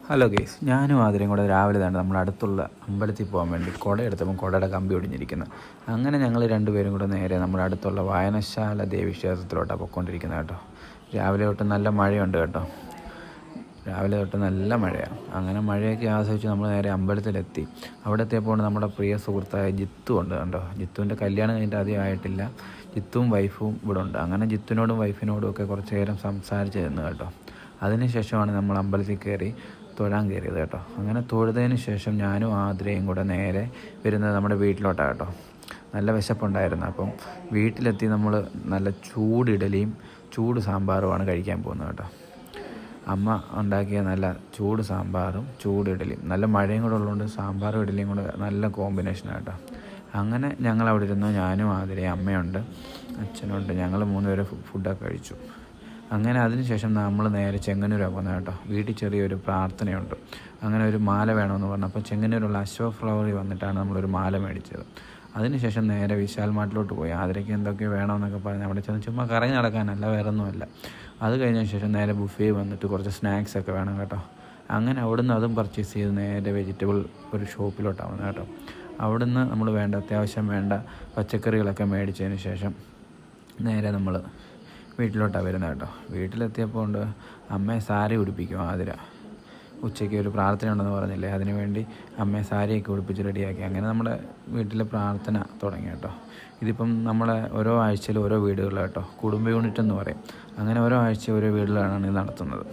Hello guys, ഞാനും ആതിരയും കൂടെ രാവിലെ തന്നെ നമ്മുടെ അടുത്തുള്ള അമ്പലത്തിൽ പോകാൻ വേണ്ടി കുട എടുത്തപ്പോൾ കുടയുടെ കമ്പി ഒടിഞ്ഞിരിക്കുന്നു. അങ്ങനെ ഞങ്ങൾ രണ്ടുപേരും കൂടെ നേരെ നമ്മുടെ അടുത്തുള്ള വായനശാല ദേവീക്ഷേത്രത്തിലോട്ടാണ് പോയിക്കൊണ്ടിരിക്കുന്നത് കേട്ടോ. രാവിലെ തൊട്ട് നല്ല മഴയുണ്ട് കേട്ടോ. രാവിലെ തൊട്ട് നല്ല മഴയാണ്. അങ്ങനെ മഴയൊക്കെ ആസ്വദിച്ച് നമ്മൾ നേരെ അമ്പലത്തിലെത്തി. അവിടെ എത്തിയപ്പോൾ നമ്മുടെ പ്രിയ സുഹൃത്തായ ജിത്തു ഉണ്ട് കേട്ടോ. ജിത്തുവിൻ്റെ കല്യാണം കഴിഞ്ഞിട്ട് അധികം ആയിട്ടില്ല. ജിത്തുവും വൈഫും ഇവിടെ ഉണ്ട്. അങ്ങനെ ജിത്തുവിനോടും വൈഫിനോടും ഒക്കെ കുറച്ച് നേരം സംസാരിച്ച് തന്നു കേട്ടോ. അതിനുശേഷമാണ് നമ്മൾ അമ്പലത്തിൽ കയറി തൊഴാൻ കയറിയത് കേട്ടോ. അങ്ങനെ തൊഴുതതിന് ശേഷം ഞാനും ആതിരയും കൂടെ നേരെ വരുന്നത് നമ്മുടെ വീട്ടിലോട്ടാണ് കേട്ടോ. നല്ല വിശപ്പുണ്ടായിരുന്നു. അപ്പം വീട്ടിലെത്തി നമ്മൾ നല്ല ചൂടിഡലിയും ചൂട് സാമ്പാറുമാണ് കഴിക്കാൻ പോകുന്നത് കേട്ടോ. അമ്മ ഉണ്ടാക്കിയ നല്ല ചൂട് സാമ്പാറും ചൂട് ഇഡലിയും, നല്ല മഴയും കൂടെ ഉള്ളതുകൊണ്ട് സാമ്പാറും ഇഡലിയും കൂടെ നല്ല കോമ്പിനേഷനാണ് കേട്ടോ. അങ്ങനെ ഞങ്ങൾ അവിടെ ഇരുന്നു. ഞാനും ആതിരയും, അമ്മയുണ്ട്, അച്ഛനുണ്ട്, ഞങ്ങൾ 3 പേര് ഫുഡൊക്കെ കഴിച്ചു. അങ്ങനെ അതിനുശേഷം നമ്മൾ നേരെ ചെങ്ങന്നൂരാണ് പോകുന്നത് കേട്ടോ. വീട്ടിൽ ചെറിയൊരു പ്രാർത്ഥനയുണ്ട്. അങ്ങനെ ഒരു മാല വേണമെന്ന് പറഞ്ഞപ്പോൾ ചെങ്ങന്നൂരുള്ള അശോക് ഫ്ലവറിൽ വന്നിട്ടാണ് നമ്മളൊരു മാല മേടിച്ചത്. അതിനുശേഷം നേരെ വിശാൽ മാർട്ടിലോട്ട് പോയി. ആതിരയ്ക്ക് എന്തൊക്കെ വേണമെന്നൊക്കെ പറഞ്ഞ് അവിടെ ചെന്ന് ചുമ്മാ കറങ്ങി നടക്കാനല്ല, വേറെ ഒന്നുമല്ല. അത് കഴിഞ്ഞ ശേഷം നേരെ ബുഫേ വന്നിട്ട് കുറച്ച് സ്നാക്സൊക്കെ വേണം കേട്ടോ. അങ്ങനെ അവിടുന്ന് അതും പർച്ചേസ് ചെയ്ത് നേരെ വെജിറ്റബിൾ ഒരു ഷോപ്പിലോട്ടാണ് വന്നത് കേട്ടോ. അവിടുന്ന് നമ്മൾ അത്യാവശ്യം വേണ്ട പച്ചക്കറികളൊക്കെ മേടിച്ചതിന് ശേഷം നേരെ നമ്മൾ വീട്ടിലോട്ടാണ് വരുന്നത് കേട്ടോ. വീട്ടിലെത്തിയപ്പോൾ ഉണ്ട് അമ്മയെ സാരി ഉടുപ്പിക്കും ആതിര. ഉച്ചയ്ക്ക് ഒരു പ്രാർത്ഥന ഉണ്ടെന്ന് പറഞ്ഞില്ലേ, അതിനുവേണ്ടി അമ്മയെ സാരിയൊക്കെ ഉടുപ്പിച്ച് റെഡിയാക്കി. അങ്ങനെ നമ്മുടെ വീട്ടിലെ പ്രാർത്ഥന തുടങ്ങി കേട്ടോ. ഇതിപ്പം നമ്മളെ ഓരോ ആഴ്ചയിൽ ഓരോ വീടുകളിൽ കേട്ടോ, കുടുംബ യൂണിറ്റ് എന്ന് പറയും. അങ്ങനെ ഓരോ ആഴ്ച ഓരോ വീടുകളാണ് ഇത് നടത്തുന്നത്.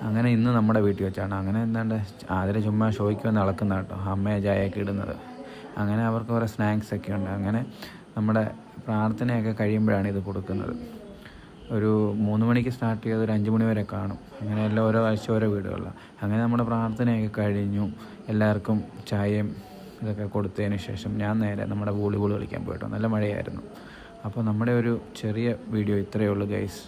അങ്ങനെ ഇന്ന് നമ്മുടെ വീട്ടിൽ വെച്ചാണ്. അങ്ങനെ എന്താണ്ട് ആതിര ചുമ്മാ ഷോയ്ക്ക് വന്ന് അളക്കുന്ന കേട്ടോ, അമ്മയെ ചായയൊക്കെ ഇടുന്നത്. അങ്ങനെ അവർക്ക് ഓരോ സ്നാക്സൊക്കെ ഉണ്ട്. അങ്ങനെ നമ്മുടെ പ്രാർത്ഥനയൊക്കെ കഴിയുമ്പോഴാണ് ഇത് കൊടുക്കുന്നത്. ഒരു 3 മണിക്ക് സ്റ്റാർട്ട് ചെയ്ത് ഒരു 5 മണി വരെ കാണും. അങ്ങനെ എല്ലാം ഓരോ ആഴ്ച ഓരോ വീടുകളിലാണ്. അങ്ങനെ നമ്മുടെ പ്രാർത്ഥനയൊക്കെ കഴിഞ്ഞു. എല്ലാവർക്കും ചായയും ഇതൊക്കെ കൊടുത്തതിന് ശേഷം ഞാൻ നേരെ നമ്മുടെ വോളിബോൾ കളിക്കാൻ പോയിട്ടോ. നല്ല മഴയായിരുന്നു. അപ്പോൾ നമ്മുടെ ഒരു ചെറിയ വീഡിയോ ഇത്രയേ ഉള്ളൂ ഗൈസ്.